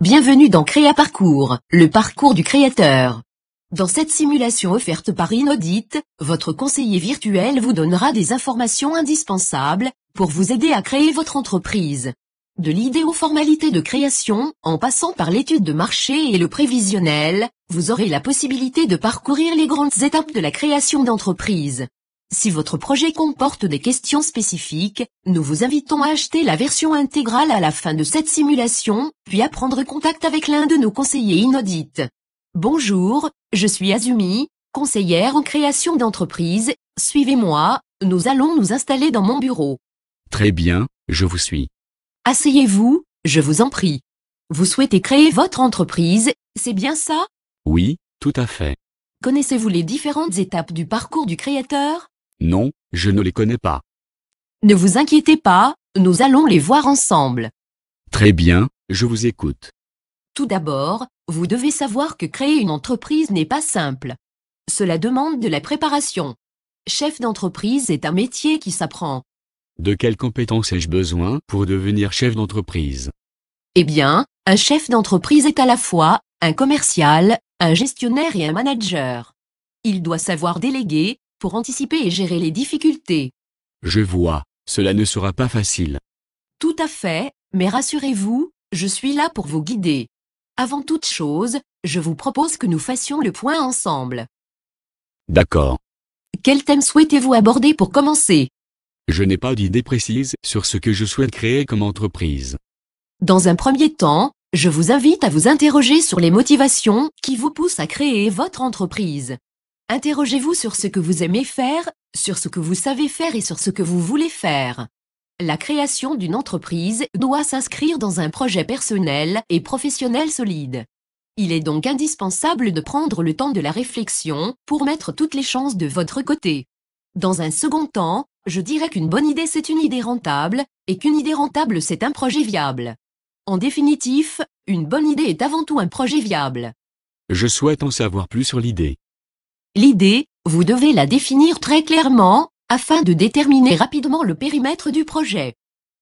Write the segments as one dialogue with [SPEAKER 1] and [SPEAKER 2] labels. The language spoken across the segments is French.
[SPEAKER 1] Bienvenue dans Créa Parcours, le parcours du créateur. Dans cette simulation offerte par Inaudit, votre conseiller virtuel vous donnera des informations indispensables pour vous aider à créer votre entreprise. De l'idée aux formalités de création, en passant par l'étude de marché et le prévisionnel, vous aurez la possibilité de parcourir les grandes étapes de la création d'entreprise. Si votre projet comporte des questions spécifiques, nous vous invitons à acheter la version intégrale à la fin de cette simulation, puis à prendre contact avec l'un de nos conseillers Inaudit. Bonjour, je suis Azumi, conseillère en création d'entreprise. Suivez-moi, nous allons nous installer dans mon bureau.
[SPEAKER 2] Très bien, je vous suis.
[SPEAKER 1] Asseyez-vous, je vous en prie. Vous souhaitez créer votre entreprise, c'est bien ça?
[SPEAKER 2] Oui, tout à fait.
[SPEAKER 1] Connaissez-vous les différentes étapes du parcours du créateur?
[SPEAKER 2] Non, je ne les connais pas.
[SPEAKER 1] Ne vous inquiétez pas, nous allons les voir ensemble.
[SPEAKER 2] Très bien, je vous écoute.
[SPEAKER 1] Tout d'abord, vous devez savoir que créer une entreprise n'est pas simple. Cela demande de la préparation. Chef d'entreprise est un métier qui s'apprend.
[SPEAKER 2] De quelles compétences ai-je besoin pour devenir chef d'entreprise?
[SPEAKER 1] Eh bien, un chef d'entreprise est à la fois un commercial, un gestionnaire et un manager. Il doit savoir déléguer pour anticiper et gérer les difficultés.
[SPEAKER 2] Je vois, cela ne sera pas facile.
[SPEAKER 1] Tout à fait, mais rassurez-vous, je suis là pour vous guider. Avant toute chose, je vous propose que nous fassions le point ensemble.
[SPEAKER 2] D'accord.
[SPEAKER 1] Quel thème souhaitez-vous aborder pour commencer?
[SPEAKER 2] Je n'ai pas d'idée précise sur ce que je souhaite créer comme entreprise.
[SPEAKER 1] Dans un premier temps, je vous invite à vous interroger sur les motivations qui vous poussent à créer votre entreprise. Interrogez-vous sur ce que vous aimez faire, sur ce que vous savez faire et sur ce que vous voulez faire. La création d'une entreprise doit s'inscrire dans un projet personnel et professionnel solide. Il est donc indispensable de prendre le temps de la réflexion pour mettre toutes les chances de votre côté. Dans un second temps, je dirais qu'une bonne idée c'est une idée rentable, et qu'une idée rentable c'est un projet viable. En définitif, une bonne idée est avant tout un projet viable.
[SPEAKER 2] Je souhaite en savoir plus sur l'idée.
[SPEAKER 1] L'idée, vous devez la définir très clairement, afin de déterminer rapidement le périmètre du projet.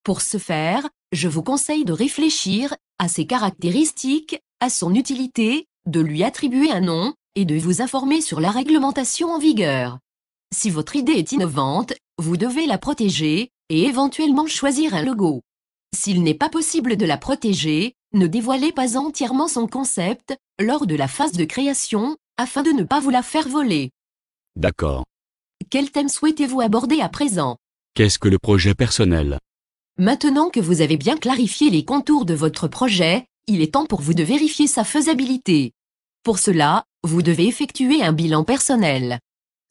[SPEAKER 1] Pour ce faire, je vous conseille de réfléchir à ses caractéristiques, à son utilité, de lui attribuer un nom, et de vous informer sur la réglementation en vigueur. Si votre idée est innovante, vous devez la protéger, et éventuellement choisir un logo. S'il n'est pas possible de la protéger, ne dévoilez pas entièrement son concept, lors de la phase de création, afin de ne pas vous la faire voler.
[SPEAKER 2] D'accord.
[SPEAKER 1] Quel thème souhaitez-vous aborder à présent?
[SPEAKER 2] Qu'est-ce que le projet personnel?
[SPEAKER 1] Maintenant que vous avez bien clarifié les contours de votre projet, il est temps pour vous de vérifier sa faisabilité. Pour cela, vous devez effectuer un bilan personnel.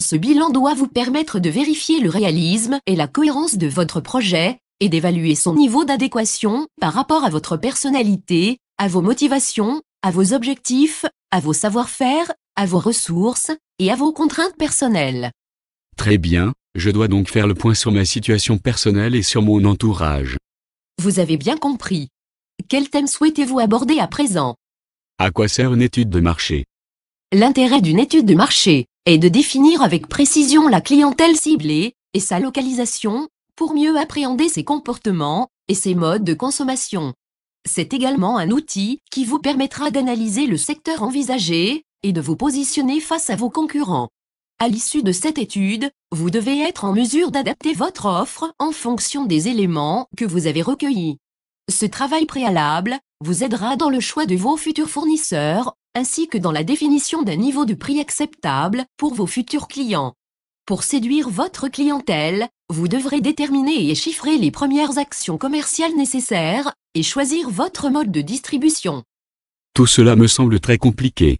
[SPEAKER 1] Ce bilan doit vous permettre de vérifier le réalisme et la cohérence de votre projet, et d'évaluer son niveau d'adéquation par rapport à votre personnalité, à vos motivations, à vos objectifs, à vos savoir-faire, à vos ressources, et à vos contraintes personnelles.
[SPEAKER 2] Très bien, je dois donc faire le point sur ma situation personnelle et sur mon entourage.
[SPEAKER 1] Vous avez bien compris. Quel thème souhaitez-vous aborder à présent?
[SPEAKER 2] À quoi sert une étude de marché?
[SPEAKER 1] L'intérêt d'une étude de marché est de définir avec précision la clientèle ciblée et sa localisation pour mieux appréhender ses comportements et ses modes de consommation. C'est également un outil qui vous permettra d'analyser le secteur envisagé et de vous positionner face à vos concurrents. À l'issue de cette étude, vous devez être en mesure d'adapter votre offre en fonction des éléments que vous avez recueillis. Ce travail préalable vous aidera dans le choix de vos futurs fournisseurs, ainsi que dans la définition d'un niveau de prix acceptable pour vos futurs clients. Pour séduire votre clientèle, vous devrez déterminer et chiffrer les premières actions commerciales nécessaires et choisir votre mode de distribution.
[SPEAKER 2] Tout cela me semble très compliqué.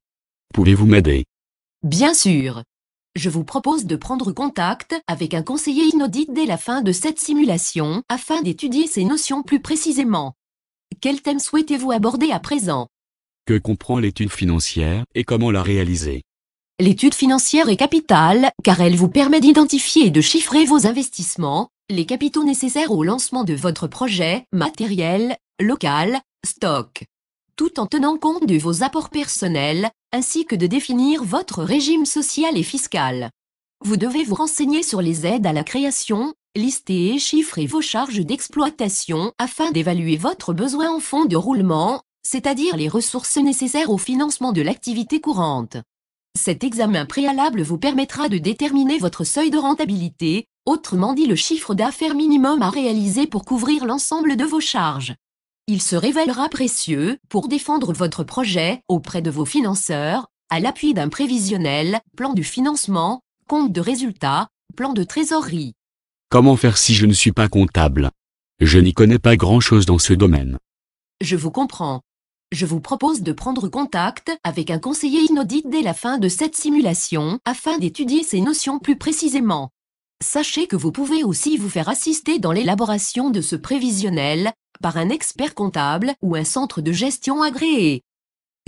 [SPEAKER 2] Pouvez-vous m'aider?
[SPEAKER 1] Bien sûr. Je vous propose de prendre contact avec un conseiller Inaudit dès la fin de cette simulation afin d'étudier ces notions plus précisément. Quel thème souhaitez-vous aborder à présent?
[SPEAKER 2] Que comprend l'étude financière et comment la réaliser?
[SPEAKER 1] L'étude financière est capitale car elle vous permet d'identifier et de chiffrer vos investissements, les capitaux nécessaires au lancement de votre projet, matériel, local, stock. Tout en tenant compte de vos apports personnels, ainsi que de définir votre régime social et fiscal. Vous devez vous renseigner sur les aides à la création, lister et chiffrer vos charges d'exploitation afin d'évaluer votre besoin en fonds de roulement, c'est-à-dire les ressources nécessaires au financement de l'activité courante. Cet examen préalable vous permettra de déterminer votre seuil de rentabilité, autrement dit le chiffre d'affaires minimum à réaliser pour couvrir l'ensemble de vos charges. Il se révélera précieux pour défendre votre projet auprès de vos financeurs, à l'appui d'un prévisionnel, plan du financement, compte de résultats, plan de trésorerie.
[SPEAKER 2] Comment faire si je ne suis pas comptable? Je n'y connais pas grand-chose dans ce domaine.
[SPEAKER 1] Je vous comprends. Je vous propose de prendre contact avec un conseiller inaudit dès la fin de cette simulation afin d'étudier ces notions plus précisément. Sachez que vous pouvez aussi vous faire assister dans l'élaboration de ce prévisionnel par un expert comptable ou un centre de gestion agréé.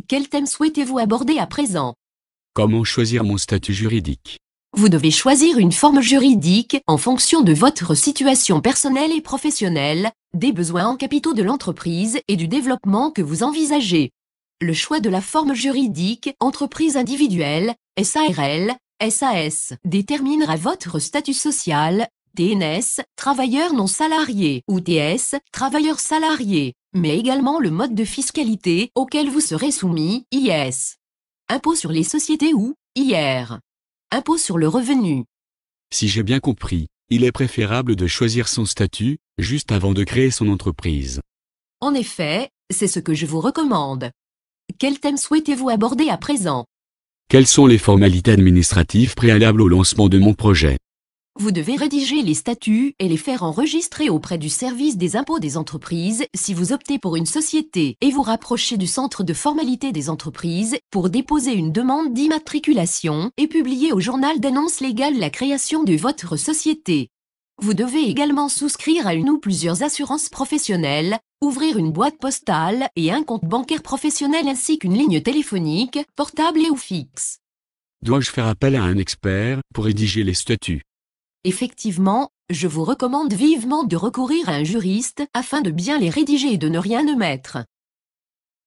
[SPEAKER 1] Quel thème souhaitez-vous aborder à présent?
[SPEAKER 2] Comment choisir mon statut juridique?
[SPEAKER 1] Vous devez choisir une forme juridique en fonction de votre situation personnelle et professionnelle, des besoins en capitaux de l'entreprise et du développement que vous envisagez. Le choix de la forme juridique entreprise individuelle, SARL, SAS, déterminera votre statut social, TNS, travailleur non salarié, ou TS, travailleur salarié, mais également le mode de fiscalité auquel vous serez soumis, IS. Impôt sur les sociétés ou IR. Impôt sur le revenu.
[SPEAKER 2] Si j'ai bien compris, il est préférable de choisir son statut, juste avant de créer son entreprise.
[SPEAKER 1] En effet, c'est ce que je vous recommande. Quel thème souhaitez-vous aborder à présent?
[SPEAKER 2] Quelles sont les formalités administratives préalables au lancement de mon projet?
[SPEAKER 1] Vous devez rédiger les statuts et les faire enregistrer auprès du service des impôts des entreprises si vous optez pour une société et vous rapprocher du centre de formalité des entreprises pour déposer une demande d'immatriculation et publier au journal d'annonces légales la création de votre société. Vous devez également souscrire à une ou plusieurs assurances professionnelles, ouvrir une boîte postale et un compte bancaire professionnel ainsi qu'une ligne téléphonique, portable et ou fixe.
[SPEAKER 2] Dois-je faire appel à un expert pour rédiger les statuts?
[SPEAKER 1] Effectivement, je vous recommande vivement de recourir à un juriste afin de bien les rédiger et de ne rien omettre.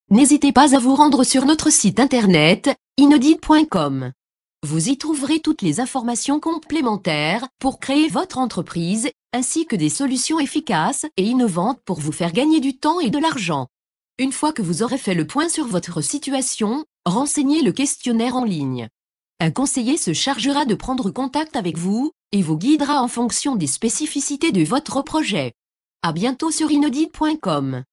[SPEAKER 1] N'hésitez pas à vous rendre sur notre site internet, inaudit.com. Vous y trouverez toutes les informations complémentaires pour créer votre entreprise, ainsi que des solutions efficaces et innovantes pour vous faire gagner du temps et de l'argent. Une fois que vous aurez fait le point sur votre situation, renseignez le questionnaire en ligne. Un conseiller se chargera de prendre contact avec vous et vous guidera en fonction des spécificités de votre projet. À bientôt sur inaudit.com.